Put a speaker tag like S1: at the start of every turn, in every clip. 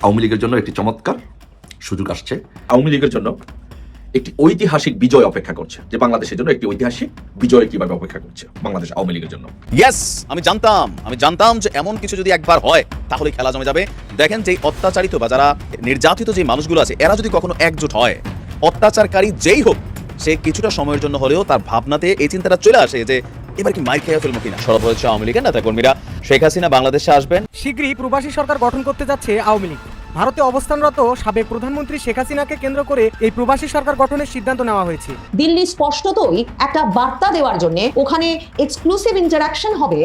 S1: আওয়ামী লীগের জন্য একটি চমৎকার সুযোগ আসছে। আওয়ামী লীগের জন্য একটি ঐতিহাসিক বিজয় অপেক্ষা করছে, যে বাংলাদেশের জন্য একটি ঐতিহাসিক বিজয় কিভাবে অপেক্ষা করছে বাংলাদেশ আওয়ামী লীগের জন্য।
S2: ইয়েস, আমি জানতাম যে এমন কিছু যদি একবার হয় তাহলে খেলা জমে যাবে। দেখেন, যে অত্যাচারিত বা যারা নির্যাতিত যে মানুষগুলো আছে, এরা যদি কখনো একজোট হয়, অত্যাচারকারী যেই হোক, সে কিছুটা সময়ের জন্য হলেও তার ভাবনাতে এই চিন্তাটা চলে আসে যে এবার কি মাইর খেয়ে ফেলবো কিনা। সরব হয়েছে আওয়ামী লীগের নেতাকর্মীরা। শেখ হাসিনা বাংলাদেশে আসবেন,
S3: শীঘ্রই প্রবাসী সরকার গঠন করতে যাচ্ছে আওয়ামী লীগ। ভারতে অবস্থানরত সাবেক প্রধানমন্ত্রী শেখ হাসিনাকে কেন্দ্র করে এই প্রবাসী সরকার গঠনের সিদ্ধান্ত নেওয়া হয়েছে।
S4: দিল্লি স্পষ্টতই একটা বার্তা দেওয়ার জন্য ওখানে এক্সক্লুসিভ ইন্টারাকশন হবে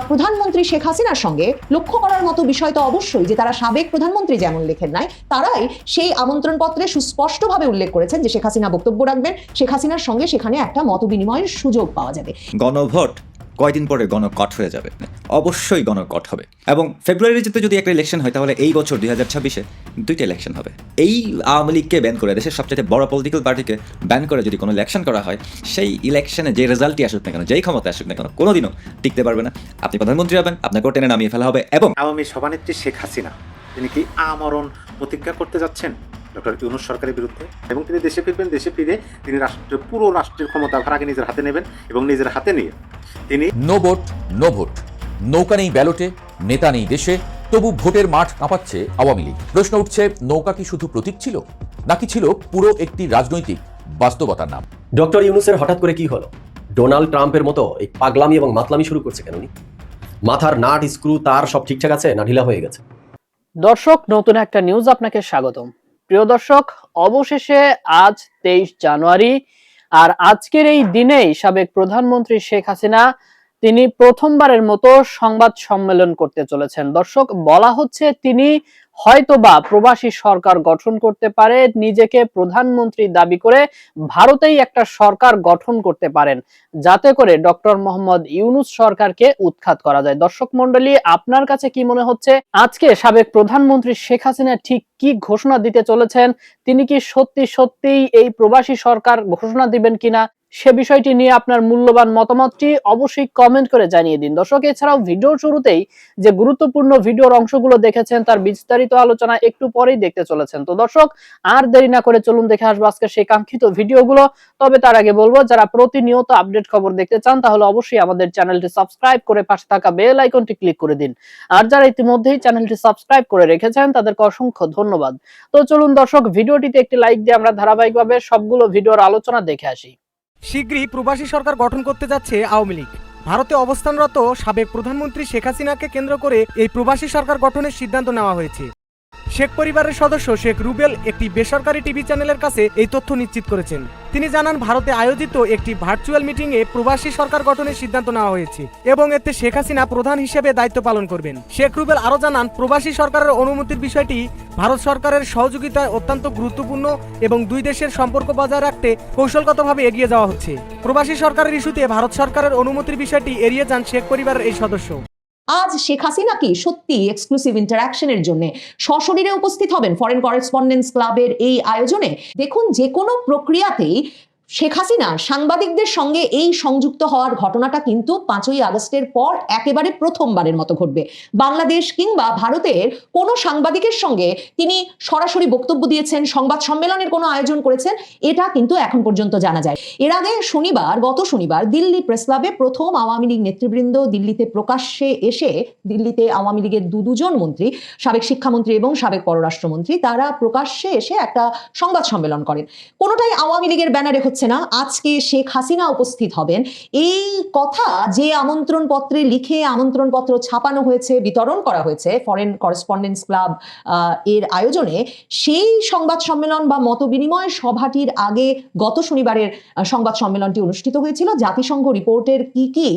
S4: প্রধানমন্ত্রী শেখ হাসিনার সঙ্গে। লক্ষ্য করার মতো বিষয় তো অবশ্যই যে তারা সাবেক প্রধানমন্ত্রী যেমন লেখেন নাই, তারাই সেই আমন্ত্রণপত্রে সুস্পষ্টভাবে উল্লেখ করেছেন যে শেখ হাসিনা বক্তব্য রাখবেন, শেখ হাসিনার সঙ্গে সেখানে একটা মত বিনিময়ের সুযোগ পাওয়া যাবে।
S5: গণভোট কয়দিন পরে গণকট হয়ে যাবে, অবশ্যই গণকট হবে। এবং ফেব্রুয়ারিতে যদি একটা ইলেকশন হয়, তাহলে এই বছর 2026-এ দুইটা ইলেকশন হবে। এই আওয়ামী লীগকে ব্যান করে, দেশের সবচেয়ে বড় পলিটিক্যাল পার্টিকে ব্যান করে যদি কোনো ইলেকশন করা হয়, সেই ইলেকশনে যে রেজাল্টই আসুক না কেন, যেই ক্ষমতা আসুক না কেন, কোনোদিনও টিকতে পারবে না। আপনি প্রধানমন্ত্রী হবেন, আপনাকেও টেনে নামিয়ে ফেলা হবে। এবং
S6: আওয়ামী সভানেত্রী শেখ হাসিনা তিনি কি আমরণ প্রতিজ্ঞা করতে যাচ্ছেন ডক্টর ইউনূস সরকারের বিরুদ্ধে, এবং তিনি দেশে ফিরবেন। দেশে ফিরে তিনি পুরো রাষ্ট্রের ক্ষমতা ভার আগে নিজের হাতে নেবেন, এবং নিজের হাতে নিয়ে তিনি
S7: নো ভোট নো ভোট, নৌকা নেই ব্যালটে, নেতা নেই দেশে, তবু ভোটের মাঠ কাঁপাচ্ছে আওয়ামী লীগ। প্রশ্ন উঠছে, নৌকা কি শুধু প্রতীক ছিল, নাকি ছিল পুরো একটি রাজনৈতিক বাস্তবতার নাম?
S8: ডক্টর ইউনূসের হঠাৎ করে কি হলো? ডোনাল্ড ট্রাম্পের মতো এই পাগলামি এবং মাতলামি শুরু করছে কেন? মাথার নাট স্ক্রু তার সব ঠিকঠাক আছে না ঢিলা হয়ে গেছে?
S9: দর্শক, নতুন একটা নিউজ আপনাকে স্বাগতম। প্রিয় দর্শক, অবশেষে আজ 23 জানুয়ারি, আর আজকের এই দিনেই সাবেক প্রধানমন্ত্রী শেখ হাসিনা তিনি প্রথমবারের মতো সংবাদ সম্মেলন করতে চলেছেন। দর্শক, বলা হচ্ছে তিনি হয়তোবা প্রবাসী সরকার গঠন করতে পারে, নিজেকে প্রধানমন্ত্রী দাবি করে ভারতেই একটা সরকার গঠন করতে পারেন, যাতে করে ডক্টর মোহাম্মদ ইউনূস সরকারকে উৎখাত করা যায়। দর্শক মন্ডলী, আপনার কাছে কি মনে হচ্ছে আজকে সাবেক প্রধানমন্ত্রী শেখ হাসিনা ঠিক কি ঘোষণা দিতে চলেছেন? তিনি কি সত্যি সত্যিই এই প্রবাসী সরকার ঘোষণা দিবেন কিনা, সে বিষয়টি নিয়ে আপনার মূল্যবান মতামতটি অবশ্যই কমেন্ট করে জানিয়ে দিন। দর্শক, এছাড়াও ভিডিওর শুরুতেই যে গুরুত্বপূর্ণ ভিডিওর অংশগুলো দেখেছেন তার বিস্তারিত আলোচনা একটু পরেই দেখতে চলেছেন। তো দর্শক, আর দেরি না করে চলুন দেখে আসবো আজকে সেই কাঙ্ক্ষিত ভিডিওগুলো। তবে তার আগে বলবো, যারা প্রতিনিয়ত আপডেট খবর দেখতে চান তাহলে অবশ্যই আমাদের চ্যানেলটি সাবস্ক্রাইব করে পাশে থাকা বেল আইকনটি ক্লিক করে দিন। আর যারা ইতিমধ্যেই চ্যানেলটি সাবস্ক্রাইব করে রেখেছেন তাদেরকে অসংখ্য ধন্যবাদ। তো চলুন দর্শক, ভিডিওটিতে একটি লাইক দিয়ে আমরা ধারাবাহিকভাবে সবগুলো ভিডিওর আলোচনা দেখে আসি।
S3: শীঘ্রই প্রবাসী সরকার গঠন করতে যাচ্ছে আওয়ামী লীগ। ভারতে অবস্থানরত সাবেক প্রধানমন্ত্রী শেখ হাসিনাকে কেন্দ্র করে এই প্রবাসী সরকার গঠনের সিদ্ধান্ত নেওয়া হয়েছে। শেখ পরিবারের সদস্য শেখ রুবেল একটি বেসরকারি টিভি চ্যানেলের কাছে এই তথ্য নিশ্চিত করেছেন। তিনি জানান, ভারতে আয়োজিত একটি ভার্চুয়াল মিটিংয়ে প্রবাসী সরকার গঠনের সিদ্ধান্ত নেওয়া হয়েছে এবং এতে শেখ হাসিনা প্রধান হিসেবে দায়িত্ব পালন করবেন। শেখ রুবেল আরও জানান, প্রবাসী সরকারের অনুমতির বিষয়টি ভারত সরকারের সহযোগিতায় অত্যন্ত গুরুত্বপূর্ণ এবং দুই দেশের সম্পর্ক বজায় রাখতে কৌশলগতভাবে এগিয়ে যাওয়া হচ্ছে। প্রবাসী সরকারের ইস্যুতে ভারত সরকারের অনুমতির বিষয়টি এড়িয়ে যান শেখ পরিবারের এই সদস্য।
S4: আজ শেখ হাসিনা কি সত্যি এক্সক্লুসিভ ইন্টারাকশনের জন্য সশরীরে উপস্থিত হবেন ফরেন করেসপন্ডেন্স ক্লাবের এই আয়োজনে? দেখুন, যে কোনো প্রক্রিয়াতেই শেখ হাসিনা সাংবাদিকদের সঙ্গে এই সংযুক্ত হওয়ার ঘটনাটা কিন্তু 5ই আগস্টের পর একেবারে প্রথমবারের মতো ঘটবে। বাংলাদেশ কিংবা ভারতের কোনো সাংবাদিকের সঙ্গে তিনি সরাসরি বক্তব্য দিয়েছেন, সংবাদ সম্মেলনের কোনো আয়োজন করেছেন, এটা কিন্তু এখন পর্যন্ত জানা যায়। এর আগে গত শনিবার দিল্লি প্রেস ক্লাবে প্রথম আওয়ামী লীগ নেতৃবৃন্দ দিল্লিতে প্রকাশ্যে এসে, দিল্লিতে আওয়ামী লীগের দুজন মন্ত্রী, সাবেক শিক্ষামন্ত্রী এবং সাবেক পররাষ্ট্রমন্ত্রী, তারা প্রকাশ্যে এসে একটা সংবাদ সম্মেলন করেন। কোনোটাই আওয়ামী লীগের ব্যানারে হচ্ছে না। আজকে শেখ হাসিনা উপস্থিত হবেন, এই কথা যে আমন্ত্রণপত্রে লিখে আমন্ত্রণপত্র ছাপানো হয়েছে, বিতরণ করা হয়েছে ফরেন করেসপন্ডেন্স ক্লাব এর আয়োজনে, সেই সংবাদ সম্মেলন বা মত বিনিময় সভাটির আগে গত শনিবারের সংবাদ সম্মেলনটি অনুষ্ঠিত হয়েছিল। জাতিসংঘ রিপোর্টের কি কি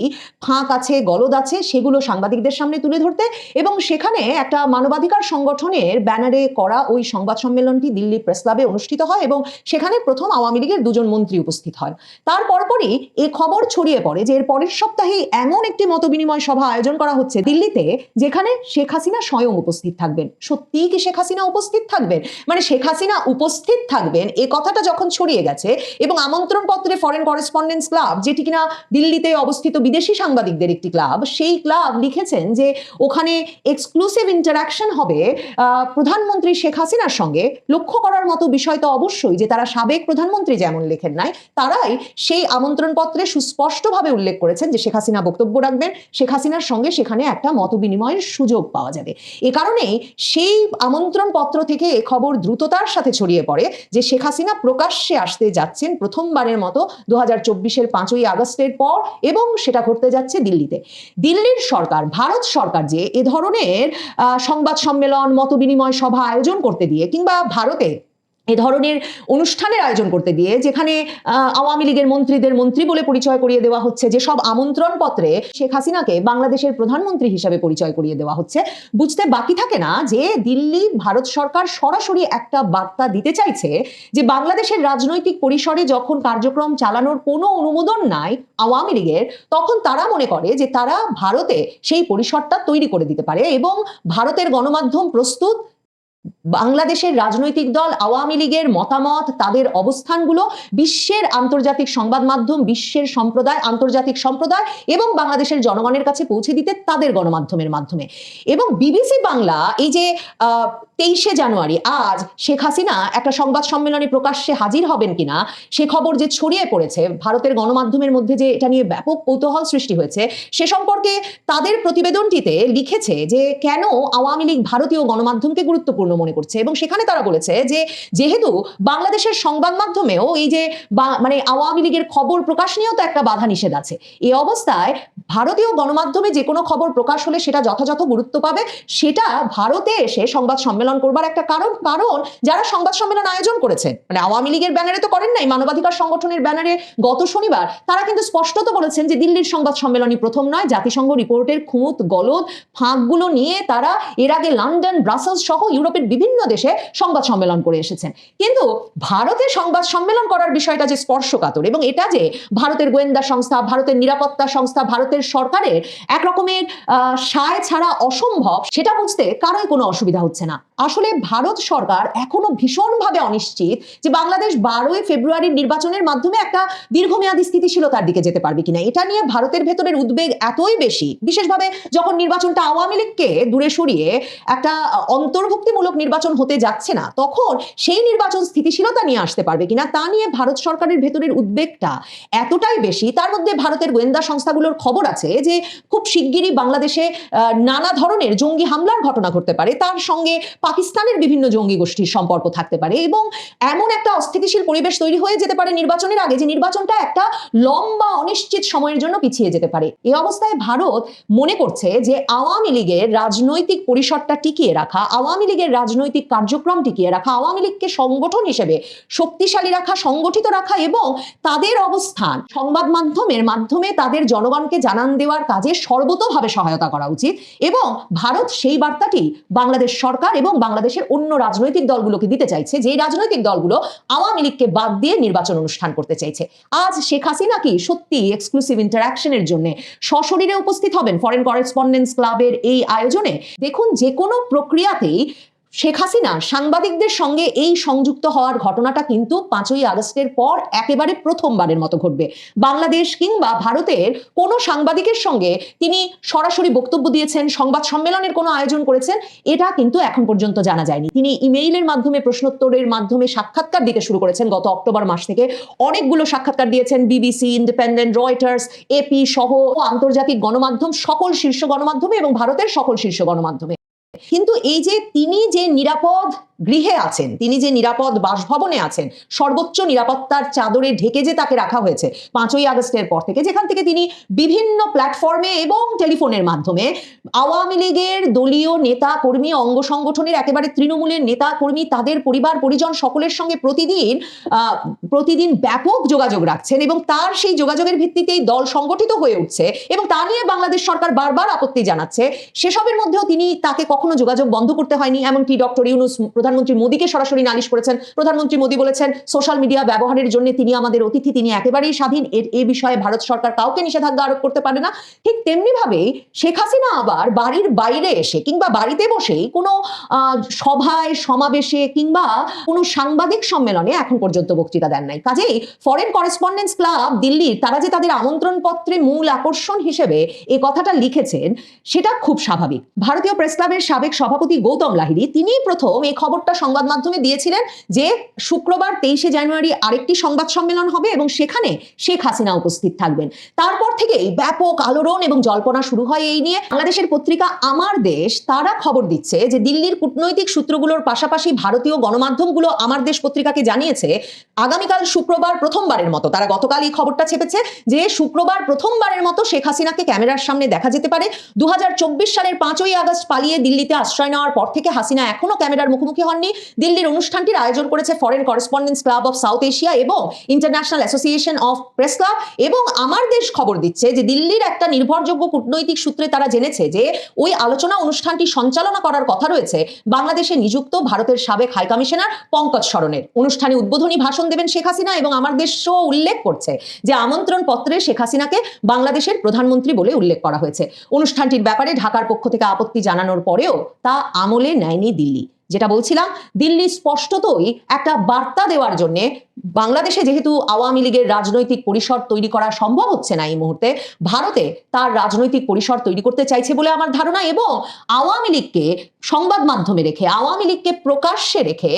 S4: ফাঁক আছে, গলদ আছে, সেগুলো সাংবাদিকদের সামনে তুলে ধরতে, এবং সেখানে একটা মানবাধিকার সংগঠনের ব্যানারে করা ওই সংবাদ সম্মেলনটি দিল্লি প্রেস ক্লাবে অনুষ্ঠিত হয় এবং সেখানে প্রথম আওয়ামী লীগের দুজন মন্ত্রী প্রধানমন্ত্রী উপস্থিত হন। তার পরপরই এ খবর ছড়িয়ে পড়ে যে এর পরের সপ্তাহে এমন একটি মতবিনিময় সভা আয়োজন করা হচ্ছে দিল্লিতে, যেখানে শেখ হাসিনা স্বয়ং উপস্থিত থাকবেন। সত্যিই কি শেখ হাসিনা উপস্থিত থাকবেন? মানে শেখ হাসিনা উপস্থিত থাকবেন এ কথাটা যখন ছড়িয়ে গেছে এবং আমন্ত্রণ পত্রে ফরেন করেসপন্ডেন্স ক্লাব, যেটি কিনা দিল্লিতে অবস্থিত বিদেশি সাংবাদিকদের একটি ক্লাব, সেই ক্লাব লিখেছেন যে ওখানে এক্সক্লুসিভ ইন্টারাকশন হবে প্রধানমন্ত্রী শেখ হাসিনার সঙ্গে। লক্ষ্য করার মতো বিষয় তো অবশ্যই যে তারা সাবেক প্রধানমন্ত্রী যেমন লেখেন নাই, তারাই সেই আমন্ত্রণ পত্রে সুস্পষ্টভাবে উল্লেখ করেছেন যে শেখ হাসিনা বক্তব্য রাখবেন, শেখ হাসিনার সঙ্গে সেখানে একটা মতবিনিময়ের সুযোগ পাওয়া যাবে। এ কারণেই সেই আমন্ত্রণ পত্র থেকে এ খবর দ্রুততার সাথে ছড়িয়ে পড়ে যে শেখ হাসিনা প্রকাশ্যে আসতে যাচ্ছেন প্রথমবারের মতো 2024-এর 5ই আগস্টের পর, এবং সেটা ঘটতে যাচ্ছে দিল্লিতে। দিল্লির সরকার, ভারত সরকার যে এ ধরনের সংবাদ সম্মেলন, মতবিনিময় সভা আয়োজন করতে দিয়ে কিংবা ভারতে এ ধরনের অনুষ্ঠানের আয়োজন করতে দিয়ে যেখানে আওয়ামী লীগের মন্ত্রীদের মন্ত্রী বলে পরিচয় করিয়ে দেওয়া হচ্ছে, যে সব আমন্ত্রণ পত্রে শেখ হাসিনাকে বাংলাদেশের প্রধানমন্ত্রী হিসাবে পরিচয় করিয়ে দেওয়া হচ্ছে, বুঝতে বাকি থাকে না যে দিল্লি ভারত সরকার সরাসরি একটা বার্তা দিতে চাইছে যে বাংলাদেশের রাজনৈতিক পরিসরে যখন কার্যক্রম চালানোর কোনো অনুমোদন নাই আওয়ামী লীগের, তখন তারা মনে করে যে তারা ভারতে সেই পরিসরটা তৈরি করে দিতে পারে এবং ভারতের গণমাধ্যম প্রস্তুত বাংলাদেশের রাজনৈতিক দল আওয়ামী লীগের মতামত, তাদের অবস্থানগুলো বিশ্বের আন্তর্জাতিক সংবাদ মাধ্যম, বিশ্বের সম্প্রদায়, আন্তর্জাতিক সম্প্রদায় এবং বাংলাদেশের জনগণের কাছে পৌঁছে দিতে তাদের গণমাধ্যমের মাধ্যমে। এবং বিবিসি বাংলা এই যে 23শে জানুয়ারি আজ শেখ হাসিনা একটা সংবাদ সম্মেলনে প্রকাশ্যে হাজির হবেন কিনা সে খবর যে ছড়িয়ে পড়েছে, ভারতের গণমাধ্যমের মধ্যে যে এটা নিয়ে ব্যাপক কৌতূহল সৃষ্টি হয়েছে, সে সম্পর্কে তাদের প্রতিবেদনটিতে লিখেছে যে কেন আওয়ামী লীগ ভারতীয় গণমাধ্যমকে গুরুত্বপূর্ণ মনে করছে। এবং সেখানে তারা বলেছে যে যেহেতু বাংলাদেশের সংবাদ মাধ্যমেও এই যে মানে আওয়ামী লীগের খবর প্রকাশ নিয়েও তো একটা বাধা নিষেধ আছে, এই অবস্থায় ভারতীয় গণমাধ্যমে যে কোনো খবর প্রকাশ হলে সেটা যথাযথ গুরুত্ব পাবে। সেটা ভারতে এসে সংবাদ সম্মেলন করবার একটা কারণ যারা সংবাদ সম্মেলন আয়োজন করেছেন, মানে আওয়ামী লীগের ব্যানারে তো করেন নাই, মানবাধিকার সংগঠনের ব্যানারে গত শনিবার তারা কিন্তু স্পষ্টত বলেছেন যে দিল্লির সংবাদ সম্মেলনই প্রথম নয়, জাতিসংঘ রিপোর্টের খুঁত গলদ ফাঁকগুলো নিয়ে তারা এর আগে লন্ডন, ব্রাসেলস সহ ইউরোপের বিভিন্ন দেশে সংবাদ সম্মেলন করে এসেছেন। কিন্তু ভারতে সংবাদ সম্মেলন করার বিষয়টা যে স্পর্শকাতর এবং এটা যে ভারতের গোয়েন্দা সংস্থা, ভারতের নিরাপত্তা সংস্থা, ভারতের সরকারের এক রকমের সায় ছাড়া অসম্ভব, সেটা বুঝতে কারোই কোনো অসুবিধা হচ্ছে না। আসলে ভারত সরকার এখনো ভীষণভাবে অনিশ্চিত যে বাংলাদেশ 12ই ফেব্রুয়ারির নির্বাচনের মাধ্যমে একটা দীর্ঘমেয়াদী স্থিতিশীলতার দিকে যেতে পারবে কিনা, এটা নিয়ে ভারতের ভেতরের উদ্বেগ এতই বেশি, বিশেষভাবে যখন নির্বাচনটা আওয়ামী লীগকে দূরে সরিয়ে একটা অন্তর্ভুক্তিমূলক নির্বাচন হতে যাচ্ছে না, তখন সেই নির্বাচন স্থিতিশীলতা নিয়ে আসতে পারবে কিনা তা নিয়ে ভারত সরকারের ভেতরের উদ্বেগটা এতটাই বেশি। তার মধ্যে ভারতের গোয়েন্দা সংস্থাগুলোর খবর আছে যে খুব শিগগিরই বাংলাদেশে নানা ধরনের জঙ্গি হামলার ঘটনা ঘটতে পারে, তার সঙ্গে পাকিস্তানের বিভিন্ন জঙ্গি গোষ্ঠীর সম্পর্ক থাকতে পারে এবং এমন একটা অস্থিতিশীল পরিবেশ তৈরি হয়ে যেতে পারে নির্বাচনের আগে যে নির্বাচনটা একটা লম্বা অনিশ্চিত সময়ের জন্য পিছিয়ে যেতে পারে। এই অবস্থায় ভারত মনে করছে যে আওয়ামী লীগের রাজনৈতিক পরিসরটা টিকিয়ে রাখা, আওয়ামী লীগের রাজনৈতিক কার্যক্রম টিকিয়ে রাখা, আওয়ামী লীগকে সংগঠন হিসেবে শক্তিশালী রাখা, সংগঠিত রাখা এবং তাদের অবস্থান সংবাদ মাধ্যমের মাধ্যমে তাদের জনগণকে জানান দেওয়ার কাজে সর্বতোভাবে সহায়তা করা উচিত। এবং ভারত সেই বার্তাটি বাংলাদেশ সরকার এবং বাংলাদেশের অন্য রাজনৈতিক দলগুলোকে দিতে চাইছে, যে রাজনৈতিক দলগুলো আওয়ামী লীগকে বাদ দিয়ে নির্বাচন অনুষ্ঠান করতে চাইছে। আজ শেখ হাসিনা কি সত্যি এক্সক্লুসিভ ইন্টারাকশনের জন্য সশরীরে উপস্থিত হবেন ফরেন করেসপন্ডেন্স ক্লাবের এই আয়োজনে? দেখুন, যে কোনো প্রক্রিয়াতেই শেখ হাসিনা সাংবাদিকদের সঙ্গে এই সংযুক্ত হওয়ার ঘটনাটা কিন্তু 5ই আগস্টের পর একেবারে প্রথমবারের মতো ঘটবে। বাংলাদেশ কিংবা ভারতের কোনো সাংবাদিকের সঙ্গে তিনি সরাসরি বক্তব্য দিয়েছেন, সংবাদ সম্মেলনের কোনো আয়োজন করেছেন, এটা কিন্তু এখন পর্যন্ত জানা যায়নি। তিনি ইমেইলের মাধ্যমে, প্রশ্নোত্তরের মাধ্যমে সাক্ষাৎকার দিতে শুরু করেছেন গত অক্টোবর মাস থেকে। অনেকগুলো সাক্ষাৎকার দিয়েছেন বিবিসি, ইন্ডিপেন্ডেন্ট, রয়টার্স, এপি সহ আন্তর্জাতিক গণমাধ্যম, সকল শীর্ষ গণমাধ্যমে এবং ভারতের সকল শীর্ষ গণমাধ্যমে। কিন্তু এই যে তিনি যে নিরাপদ গৃহে আছেন, তিনি যে নিরাপদ বাসভবনে আছেন, সর্বোচ্চ নিরাপত্তার চাদরে ঢেকে যে তাকে রাখা হয়েছে 5ই আগস্টের পর থেকে, যেখান থেকে তিনি বিভিন্ন প্ল্যাটফর্মে এবং টেলিফোনের মাধ্যমে আওয়ামী লীগের দলীয় নেতা কর্মী, অঙ্গ সংগঠনের একেবারে তৃণমূলের নেতা কর্মী, তাদের পরিবার পরিজন সকলের সঙ্গে প্রতিদিন ব্যাপক যোগাযোগ রাখছেন এবং তার সেই যোগাযোগের ভিত্তিতেই দল সংগঠিত হয়ে উঠছে এবং তা নিয়ে বাংলাদেশ সরকার বারবার আপত্তি জানাচ্ছে। সেসবের মধ্যেও তাকে কখনো যোগাযোগ বন্ধ করতে হয়নি, এমনকি ডক্টর ইউনূস প্রধান প্রধানমন্ত্রী মোদীকে সরাসরি নালিশ করেছেন। প্রধানমন্ত্রী মোদী বলেছেন সোশ্যাল মিডিয়া ব্যবহারের জন্য তিনি আমাদের অতিথি, তিনি একেবারেই স্বাধীন, এই বিষয়ে ভারত সরকার কাউকে নিষেধাজ্ঞা আরোপ করতে পারে না। ঠিক তেমনি ভাবে শেখ হাসিনা আবার বাড়ির বাইরে এসে কিংবা বাড়িতে বসেই কোনো সভায়, সমাবেশে কিংবা কোনো সাংবাদিক সম্মেলনে এখন পর্যন্ত বক্তৃতা দেন নাই। কাজেই ফরেন করেসপন্ডেন্স ক্লাব দিল্লির তারা যে তাদের আমন্ত্রণ পত্রে মূল আকর্ষণ হিসেবে এই কথাটা লিখেছেন সেটা খুব স্বাভাবিক। ভারতীয় প্রেস ক্লাবের সাবেক সভাপতি গৌতম লাহিড়ী তিনি প্রথম এই খবরটা সংবাদ মাধ্যমে দিয়েছিলেন যে শুক্রবার 23শে জানুয়ারি আরেকটি সংবাদ সম্মেলন হবে এবং সেখানে শেখ হাসিনা উপস্থিত থাকবেন। তারপর থেকেই ব্যাপক আলোড়ন এবং জল্পনা শুরু হয় এই নিয়ে। বাংলাদেশের পত্রিকা আমার দেশ তারা খবর দিচ্ছে যে দিল্লির কূটনৈতিক সূত্রগুলোর পাশাপাশি ভারতীয় গণমাধ্যমগুলো আমার দেশ পত্রিকাকে জানিয়েছে আগামীকাল শুক্রবার প্রথমবারের মতো, তারা গতকাল এই খবরটা ছেপেছে যে শুক্রবার প্রথমবারের মতো শেখ হাসিনাকে ক্যামেরার সামনে দেখা যেতে পারে। 2024 সালের 5ই আগস্ট পালিয়ে দিল্লিতে আশ্রয় নেওয়ার পর থেকে হাসিনা এখনো ক্যামেরার মুখোমুখি হননি। দিল্লির অনুষ্ঠানটির আয়োজন করেছে foreign correspondence club of South Asia এবং international association of press club. এবং আমার দেশ খবর দিচ্ছে যে দিল্লির একটা নির্ভরযোগ্য কূটনৈতিক সূত্রে তারা জেনেছে যে ওই আলোচনা অনুষ্ঠানটি সঞ্চালনা করার কথা রয়েছে বাংলাদেশে নিযুক্ত ভারতের সাবেক হাই কমিশনার পঙ্কজ শরণের। অনুষ্ঠানে উদ্বোধনী ভাষণ দেবেন শেখ হাসিনা এবং আমার দেশও উল্লেখ করছে যে আমন্ত্রণ পত্রে শেখ হাসিনাকে বাংলাদেশের প্রধানমন্ত্রী বলে উল্লেখ করা হয়েছে। অনুষ্ঠানটির ব্যাপারে ঢাকার পক্ষ থেকে আপত্তি জানানোর পরেও তা আমলে নেয়নি দিল্লি। যেটা বলছিলাম, দিল্লি স্পষ্টতই একটা বার্তা দেওয়ার জন্য বাংলাদেশে যেহেতু আওয়ামী লীগের রাজনৈতিক পরিসর তৈরি করা সম্ভব হচ্ছে না এই মুহূর্তে, ভারতে তার রাজনৈতিক পরিসর তৈরি করতে চাইছে বলে আমার ধারণা এবং আওয়ামী লীগকে সংবাদ মাধ্যমে রেখে, আওয়ামী লীগকে প্রকাশ্যে রেখে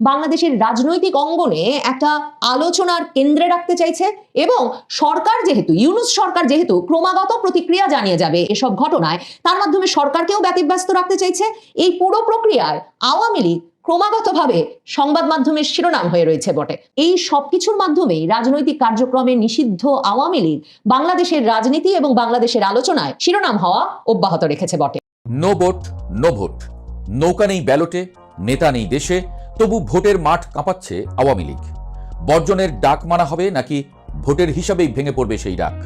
S4: বাংলাদেশের রাজনৈতিক অঙ্গনে একটা আলোচনার কেন্দ্রে রাখতে চাইছে। এবং সরকার যেহেতু, ইউনূস সরকার যেহেতু ক্রমাগত প্রতিক্রিয়া জানিয়ে যাবে এসব ঘটনায়, তার মাধ্যমে সরকারকেও ব্যতিব্যস্ত রাখতে চাইছে। এই পুরো প্রক্রিয়ায় আওয়ামী লীগ ক্রমাগতভাবে সংবাদ মাধ্যমের শিরোনাম হয়ে রয়েছে বটে। এই সবকিছুর মাধ্যমেই রাজনৈতিক কার্যক্রমে নিষিদ্ধ আওয়ামী লীগ বাংলাদেশের রাজনীতি এবং বাংলাদেশের আলোচনায় শিরোনাম হওয়া অব্যাহত রেখেছে বটে।
S7: নো ভোট, নো ভোট, নৌকা নেই ব্যালটে, নেতা নেই দেশে, তবু ভোটের মাঠ কাঁপাচ্ছে আওয়ামী লীগ। বর্জনের ডাক মানা হবে নাকি ভোটের হিসাবেই ভেঙে পড়বে সেই ডাক?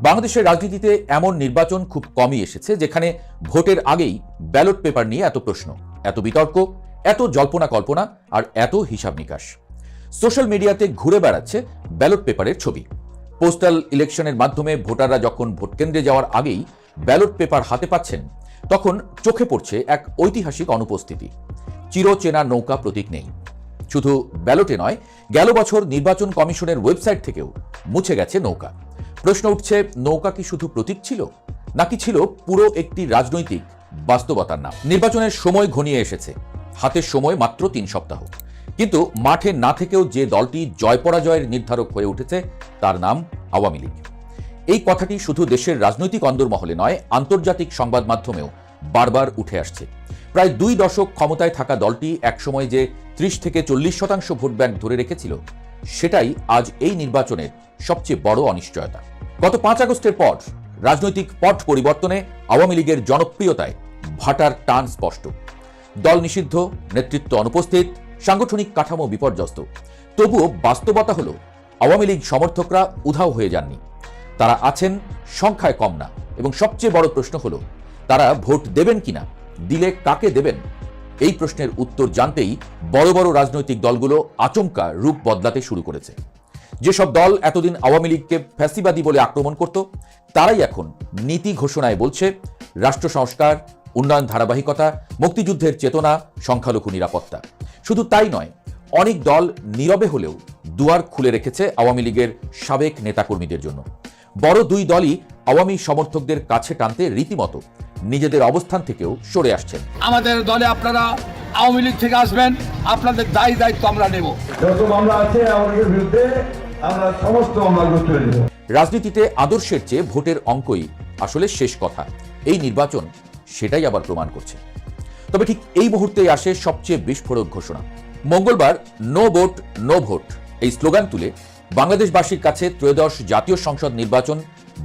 S7: বাংলাদেশের রাজনীতিতে এমন নির্বাচন খুব কমই এসেছে যেখানে ভোটের আগেই ব্যালট পেপার নিয়ে এত প্রশ্ন, এত বিতর্ক, এত জল্পনা কল্পনা আর এত হিসাব নিকাশ। সোশ্যাল মিডিয়াতে ঘুরে বেড়াচ্ছে ব্যালট পেপারের ছবি। পোস্টাল ইলেকশনের মাধ্যমে ভোটাররা যখন ভোট কেন্দ্রে যাওয়ার আগেই ব্যালট পেপার হাতে পাচ্ছেন, তখন চোখে পড়ছে এক ঐতিহাসিক অনুপস্থিতি। চিরচেনা নৌকা প্রতীক নেই। শুধু ব্যালটে নয়, গেল বছর নির্বাচন কমিশনের ওয়েবসাইট থেকেও মুছে গেছে নৌকা। প্রশ্ন উঠছে, নৌকা কি শুধু প্রতীক ছিল নাকি ছিল পুরো একটি রাজনৈতিক বাস্তবতার নাম? নির্বাচনের সময় ঘনিয়ে এসেছে, হাতের সময় মাত্র 3 সপ্তাহ। কিন্তু মাঠে না থেকেও যে দলটি জয় পরাজয়ের নির্ধারক হয়ে উঠেছে তার নাম আওয়ামী লীগ। এই কথাটি শুধু দেশের রাজনৈতিক অন্দরমহলে নয়, আন্তর্জাতিক সংবাদ মাধ্যমেও বারবার উঠে আসছে। প্রায় 2 দশক ক্ষমতায় থাকা দলটি একসময় যে 30 থেকে 40% ভোট ব্যাংক ধরে রেখেছিল, সেটাই আজ এই নির্বাচনের সবচেয়ে বড় অনিশ্চয়তা। গত 5 আগস্টের পর রাজনৈতিক পট পরিবর্তনে আওয়ামী লীগের জনপ্রিয়তায় ভাটার টান স্পষ্ট। দল নিষিদ্ধ, নেতৃত্ব অনুপস্থিত, সাংগঠনিক কাঠামো বিপর্যস্ত। তবুও বাস্তবতা হলো আওয়ামী লীগ সমর্থকরা উধাও হয়ে যাননি। তারা আছেন, সংখ্যায় কম না। এবং সবচেয়ে বড় প্রশ্ন হলো, তারা ভোট দেবেন কিনা, দিলে কাকে দেবেন? এই প্রশ্নের উত্তর জানতেই বড় বড় রাজনৈতিক দলগুলো আচমকা রূপ বদলাতে শুরু করেছে। যেসব দল এতদিন আওয়ামী লীগকে ফ্যাসিবাদী বলে আক্রমণ করত, তারাই এখন নীতি ঘোষণায় বলছে রাষ্ট্র সংস্কার, উন্নয়ন ধারাবাহিকতা, মুক্তিযুদ্ধের চেতনা, সংখ্যালঘু নিরাপত্তা। শুধু তাই নয়, অনেক দল নীরবে হলেও দুয়ার খুলে রেখেছে আওয়ামী লীগের সাবেক নেতাকর্মীদের জন্য। বড় 2 দলই আওয়ামী সমর্থকদের কাছে টানতে রীতিমতো নিজেদের অবস্থান থেকেও সরে আসছেন।
S10: আমাদের দলে আপনারা আওয়ামী লীগ থেকে আসবেন, আপনাদের দায়িত্ব আমরা নেব।
S11: যত মামলা আছে আওয়ামী লীগের বিরুদ্ধে আমরা সমস্ত মামলাগুলো তুলে নেব।
S7: রাজনীতিতে আদর্শের চেয়ে ভোটের অঙ্কই আসলে শেষ কথা। এই নির্বাচন সেটাই আবার প্রমাণ করছে। তবে ঠিক এই মুহূর্তেই আসে সবচেয়ে বিস্ফোরক ঘোষণা। মঙ্গলবার নো ভোট, নো ভোট এই স্লোগান তুলে বাংলাদেশবাসীর কাছে ত্রয়োদশ জাতীয় সংসদ নির্বাচন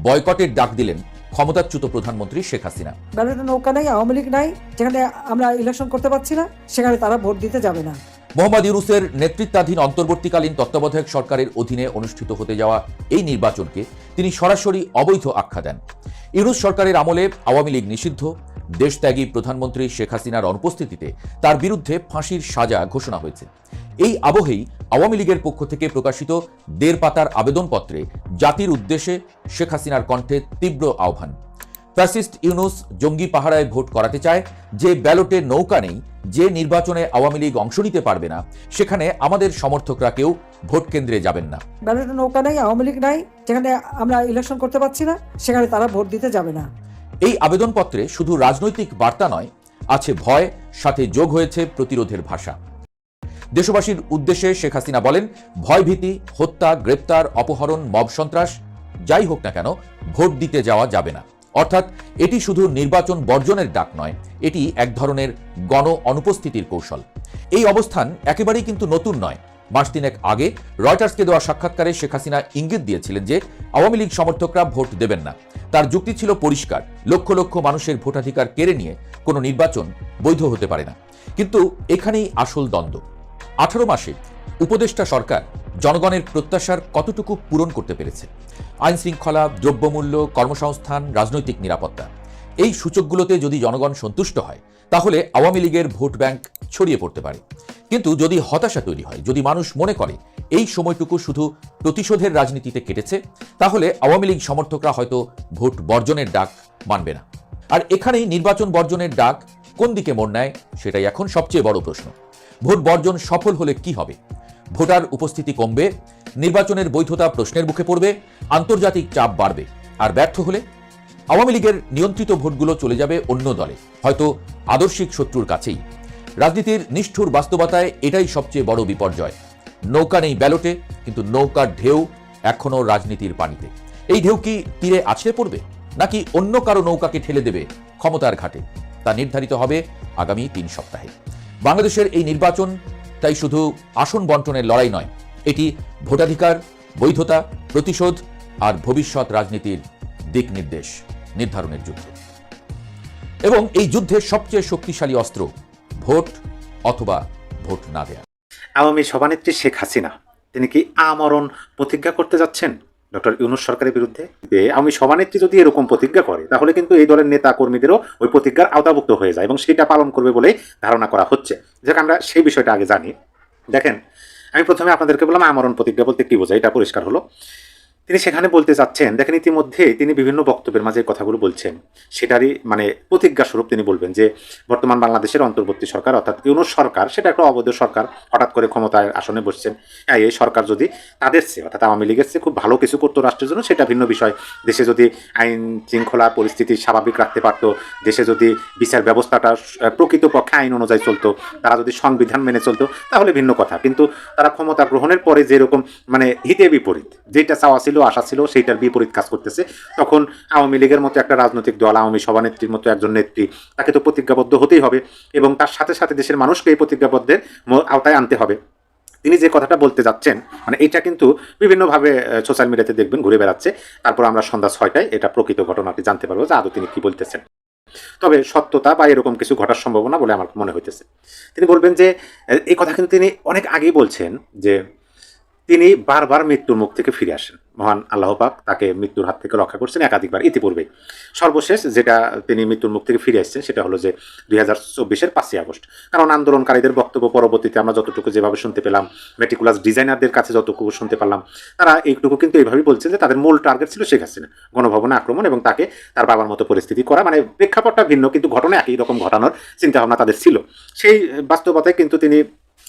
S7: বয়কটের ডাক দিলেন ক্ষমতাচ্যুত প্রধানমন্ত্রী শেখ হাসিনা।
S12: ব্যালটে নৌকা নাই, আওয়ামী লীগ নাই, যেখানে আমরা ইলেকশন করতে পারছি না সেখানে তারা ভোট দিতে যাবে না।
S7: মোহাম্মদ ইউনূসের নেতৃত্বাধীন অন্তর্বর্তীকালীন তত্ত্বাবধায়ক সরকারের অধীনে অনুষ্ঠিত হতে যাওয়া এই নির্বাচনকে তিনি সরাসরি অবৈধ আখ্যা দেন। ইউনূস সরকারের আমলে আওয়ামী লীগ নিষিদ্ধ, দেশত্যাগী প্রধানমন্ত্রী শেখ হাসিনার অনুপস্থিতিতে তার বিরুদ্ধে ফাঁসির সাজা ঘোষণা হয়েছে। এই আবহেই আওয়ামী লীগের পক্ষ থেকে প্রকাশিত 1.5 পাতার আবেদনপত্রে জাতির উদ্দেশ্যে শেখ হাসিনার কণ্ঠে তীব্র আহ্বান। ফ্যাসিস্ট ইউনূস জঙ্গি পাহারায় ভোট করাতে চায়, যে ব্যালটে নৌকা নেই, যে নির্বাচনে আওয়ামী লীগ অংশ নিতে পারবে না, সেখানে আমাদের সমর্থকরা কেউ ভোট কেন্দ্রে যাবেন না।
S12: ব্যালটে নৌকা নেই, আওয়ামী লীগ নাই, যেখানে আমরা ইলেকশন করতে পারছি না, সেখানে তারা ভোট দিতে যাবে না।
S7: এই আবেদনপত্রে শুধু রাজনৈতিক বার্তা নয়, আছে ভয়, সাথে যোগ হয়েছে প্রতিরোধের ভাষা। দেশবাসীর উদ্দেশ্যে শেখ হাসিনা বলেন, ভয়ভীতি, হত্যা, গ্রেপ্তার, অপহরণ, মব সন্ত্রাস যাই হোক না কেন, ভোট দিতে যাওয়া যাবে না। অর্থাৎ এটি শুধু নির্বাচন বর্জনের ডাক নয়, এটি এক ধরনের গণ অনুপস্থিতির কৌশল। এই অবস্থান একেবারেই কিন্তু নতুন নয়। মাস তিনেক আগে রয়টার্সকে দেওয়া সাক্ষাৎকারে শেখ হাসিনা ইঙ্গিত দিয়েছিলেন যে আওয়ামী লীগ সমর্থকরা ভোট দেবেন না। তার যুক্তি ছিল পরিষ্কার, লক্ষ লক্ষ মানুষের ভোটাধিকার কেড়ে নিয়ে কোনো নির্বাচন বৈধ হতে পারে না। কিন্তু এখানেই আসল দ্বন্দ্ব। 18 মাসে উপদেষ্টা সরকার জনগণের প্রত্যাশার কতটুকু পূরণ করতে পেরেছে? আইন শৃঙ্খলা, দ্রব্যমূল্য, কর্মসংস্থান, রাজনৈতিক নিরাপত্তা, এই সূচকগুলোতে যদি জনগণ সন্তুষ্ট হয়, তাহলে আওয়ামী লীগের ভোট ব্যাংক ছড়িয়ে পড়তে পারে। কিন্তু যদি হতাশা তৈরি হয়, যদি মানুষ মনে করে এই সময়টুকু শুধু প্রতিশোধের রাজনীতিতে কেটেছে, তাহলে আওয়ামী লীগ সমর্থকরা হয়তো ভোট বর্জনের ডাক মানবে না। আর এখানেই নির্বাচন বর্জনের ডাক কোন দিকে মোড় নেয়, সেটাই এখন সবচেয়ে বড় প্রশ্ন। ভোট বর্জন সফল হলে কি হবে? ভোটার উপস্থিতি কমবে, নির্বাচনের বৈধতা প্রশ্নের মুখে পড়বে, আন্তর্জাতিক চাপ বাড়বে। আর ব্যর্থ হলে আওয়ামী লীগের নিয়ন্ত্রিত ভোটগুলো চলে যাবে অন্য দলে, হয়তো আদর্শিক শত্রুর কাছেই। রাজনীতির নিষ্ঠুর বাস্তবতায় এটাই সবচেয়ে বড় বিপর্যয়। নৌকা নেই ব্যালটে, কিন্তু নৌকার ঢেউ এখনো রাজনীতির পানিতে। এই ঢেউ কি তীরে আছড়ে পড়বে, নাকি অন্য কারো নৌকাকে ঠেলে দেবে ক্ষমতার ঘাটে? তা নির্ধারিত হবে আগামী 3 সপ্তাহে। বাংলাদেশের এই নির্বাচন তাই শুধু আসন বন্টনের লড়াই নয়, এটি ভোটাধিকার, বৈধতা, প্রতিশোধ আর ভবিষ্যৎ রাজনীতির দিক নির্ধারণের যুদ্ধ। এবং এই যুদ্ধের সবচেয়ে শক্তিশালী অস্ত্র ভোট অথবা ভোট না দেয়া।
S6: আওয়ামী সভানেত্রী শেখ হাসিনা তিনি কি আমরণ প্রতিজ্ঞা করতে যাচ্ছেন ডক্টর ইউনূস সরকারের বিরুদ্ধে? আওয়ামী সভানেত্রী যদি এরকম প্রতিজ্ঞা করে, তাহলে কিন্তু এই দলের নেতা কর্মীদেরও ওই প্রতিজ্ঞার আওতাভুক্ত হয়ে যায় এবং সেটা পালন করবে বলেই ধারণা করা হচ্ছে। যাক, আমরা সেই বিষয়টা আগে জানি। দেখেন, আমি প্রথমে আপনাদেরকে বললাম আমরণ প্রতিজ্ঞা বলতে কি বোঝায়, এটা পরিষ্কার হলো। তিনি সেখানে বলতে চাচ্ছেন, দেখেন ইতিমধ্যে তিনি বিভিন্ন বক্তব্যের মাঝে কথাগুলো বলছেন, সেটারই মানে প্রতিজ্ঞা স্বরূপ তিনি বলবেন যে বর্তমান বাংলাদেশের অন্তর্বর্তী সরকার অর্থাৎ ইউনূস সরকার সেটা একটা অবৈধ সরকার, হঠাৎ করে ক্ষমতায় আসনে বসছেন। এই সরকার যদি তাদের চেয়ে অর্থাৎ আওয়ামী লীগের চেয়ে খুব ভালো কিছু করতো রাষ্ট্রের জন্য, সেটা ভিন্ন বিষয়। দেশে যদি আইন শৃঙ্খলা পরিস্থিতি স্বাভাবিক রাখতে পারত, দেশে যদি বিচার ব্যবস্থাটা প্রকৃতপক্ষে আইন অনুযায়ী চলতো, তারা যদি সংবিধান মেনে চলতো, তাহলে ভিন্ন কথা। কিন্তু তারা ক্ষমতা গ্রহণের পরে যেরকম মানে হিতে বিপরীত, যেটা চাওয়া ছিল, আশা ছিল, সেইটার বিপরীত কাজ করতেছে। তখন আওয়ামী লীগের মতো একটা রাজনৈতিক দল, আওয়ামী সভানেত্রীর মতো একজন নেত্রী, তাকে তো প্রতিজ্ঞাবদ্ধ হতেই হবে এবং তার সাথে সাথে দেশের মানুষকে এই প্রতিজ্ঞাবদ্ধের আওতায় আনতে হবে। তিনি যে কথাটা বলতে যাচ্ছেন, মানে এটা কিন্তু বিভিন্নভাবে সোশ্যাল মিডিয়াতে দেখবেন ঘুরে বেড়াচ্ছে। তারপর আমরা সন্ধ্যা 6টায় এটা প্রকৃত ঘটনাটি জানতে পারবো যে আদৌ তিনি কি বলতেছেন। তবে সত্যতা বা এরকম কিছু ঘটার সম্ভাবনা বলে আমার মনে হইতেছে। তিনি বলবেন যে এই কথা কিন্তু তিনি অনেক আগেই বলছেন যে তিনি বারবার মৃত্যুর মুখ থেকে ফিরে আসেন। মহান আল্লাহ পাক তাকে মৃত্যুর হাত থেকে রক্ষা করছেন একাধিকবার ইতিপূর্বে। সর্বশেষ যেটা তিনি মৃত্যুর মুখ থেকে ফিরে আসছেন সেটা হলো যে 2024-এর 5ই আগস্ট। কারণ আন্দোলনকারীদের বক্তব্য পরবর্তীতে আমরা যতটুকু যেভাবে শুনতে পেলাম, মেটিকুলাস ডিজাইনারদের কাছে যতটুকু শুনতে পারলাম, তারা এইটুকু কিন্তু এইভাবেই বলছেন যে তাদের মূল টার্গেট ছিল শেখ হাসিনা, গণভবনে আক্রমণ এবং তাকে তার বাবার মতো পরিস্থিতি করা। মানে প্রেক্ষাপটটা ভিন্ন, কিন্তু ঘটনা একই রকম ঘটানোর চিন্তাভাবনা তাদের ছিল। সেই বাস্তবতায় কিন্তু তিনি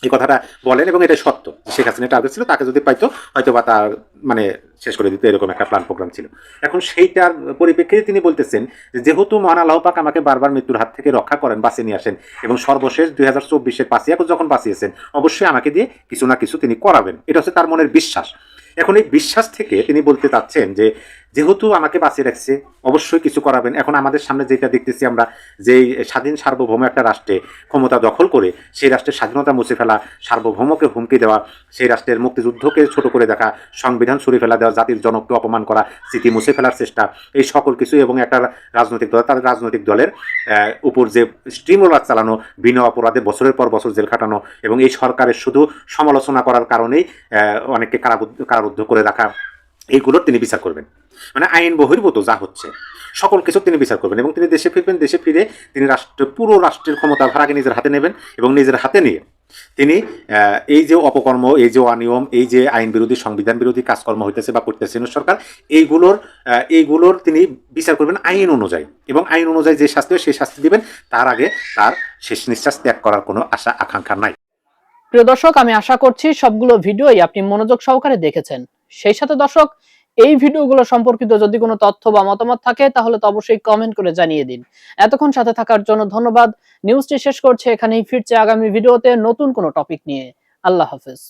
S6: এই কথাটা বলেন এবং এটা সত্য। শেখ হাসিনা টার্গেট ছিল, তাকে যদি পাইতো হয়তো বা তার মানে শেষ করে দিতে, এরকম একটা প্ল্যান প্রোগ্রাম ছিল। এখন সেইটার পরিপ্রেক্ষিতে তিনি বলতেছেন যেহেতু মহান আল্লাহ পাক আমাকে বারবার মৃত্যুর হাত থেকে রক্ষা করেন, বাঁচিয়ে নিয়ে আসেন এবং সর্বশেষ 2024-এর 5ই আগস্ট যখন বাঁচিয়েছেন, অবশ্যই আমাকে দিয়ে কিছু না কিছু তিনি করাবেন। এটা হচ্ছে তার মনের বিশ্বাস। এখন এই বিশ্বাস থেকে তিনি বলতে চাচ্ছেন যে যেহেতু আমাকে বাঁচিয়ে রাখছে, অবশ্যই কিছু করাবেন। এখন আমাদের সামনে যেটা দেখতেছি আমরা, যে স্বাধীন সার্বভৌম একটা রাষ্ট্রে ক্ষমতা দখল করে সেই রাষ্ট্রের স্বাধীনতা মুছে ফেলা, সার্বভৌমকে হুমকি দেওয়া, সেই রাষ্ট্রের মুক্তিযুদ্ধকে ছোট করে দেখা, সংবিধান ছুঁড়ে ফেলা দেওয়া, জাতির জনককে অপমান করা, স্মৃতি মুছে ফেলার চেষ্টা, এই সকল কিছু এবং একটা রাজনৈতিক দল, তাদের রাজনৈতিক দলের উপর যে স্টিমুলার চালানো, বিনা অপরাধে বছরের পর বছর জেল খাটানো এবং এই সরকারের শুধু সমালোচনা করার কারণেই অনেককে কারারুদ্ধ করে রাখা, এইগুলোর তিনি বিচার করবেন। মানে আইন বহির্ভূত যা হচ্ছে সকল কিছু তিনি বিচার করবেন এবং তিনি দেশে ফিরবেন। দেশে ফিরে তিনি পুরো রাষ্ট্রের ক্ষমতাভার আগে নিজের হাতে নেবেন এবং নিজের হাতে নিয়ে তিনি এই যে অপকর্ম, এই যে অনিয়ম, এই যে আইন বিরোধী, সংবিধান বিরোধী কাজকর্ম হইতেছে বা করতেছে সরকার, এইগুলোর তিনি বিচার করবেন আইন অনুযায়ী, এবং আইন অনুযায়ী যে শাস্তি হয় সেই শাস্তি দিবেন। তার আগে তার শেষ নিঃশ্বাস ত্যাগ করার কোনো আশা আকাঙ্ক্ষা নাই।
S9: প্রিয় দর্শক, আমি আশা করছি সবগুলো ভিডিওই আপনি মনোযোগ সহকারে দেখেছেন। সেই সাথে দর্শক, এই ভিডিওগুলো সম্পর্কিত যদি কোনো তথ্য বা মতামত থাকে তাহলে তো অবশ্যই কমেন্ট করে জানিয়ে দিন। এতক্ষণ সাথে থাকার জন্য ধন্যবাদ। নিউজটি শেষ করছে এখানেই, ফিরছে আগামী ভিডিওতে নতুন কোনো টপিক নিয়ে। আল্লাহ হাফেজ।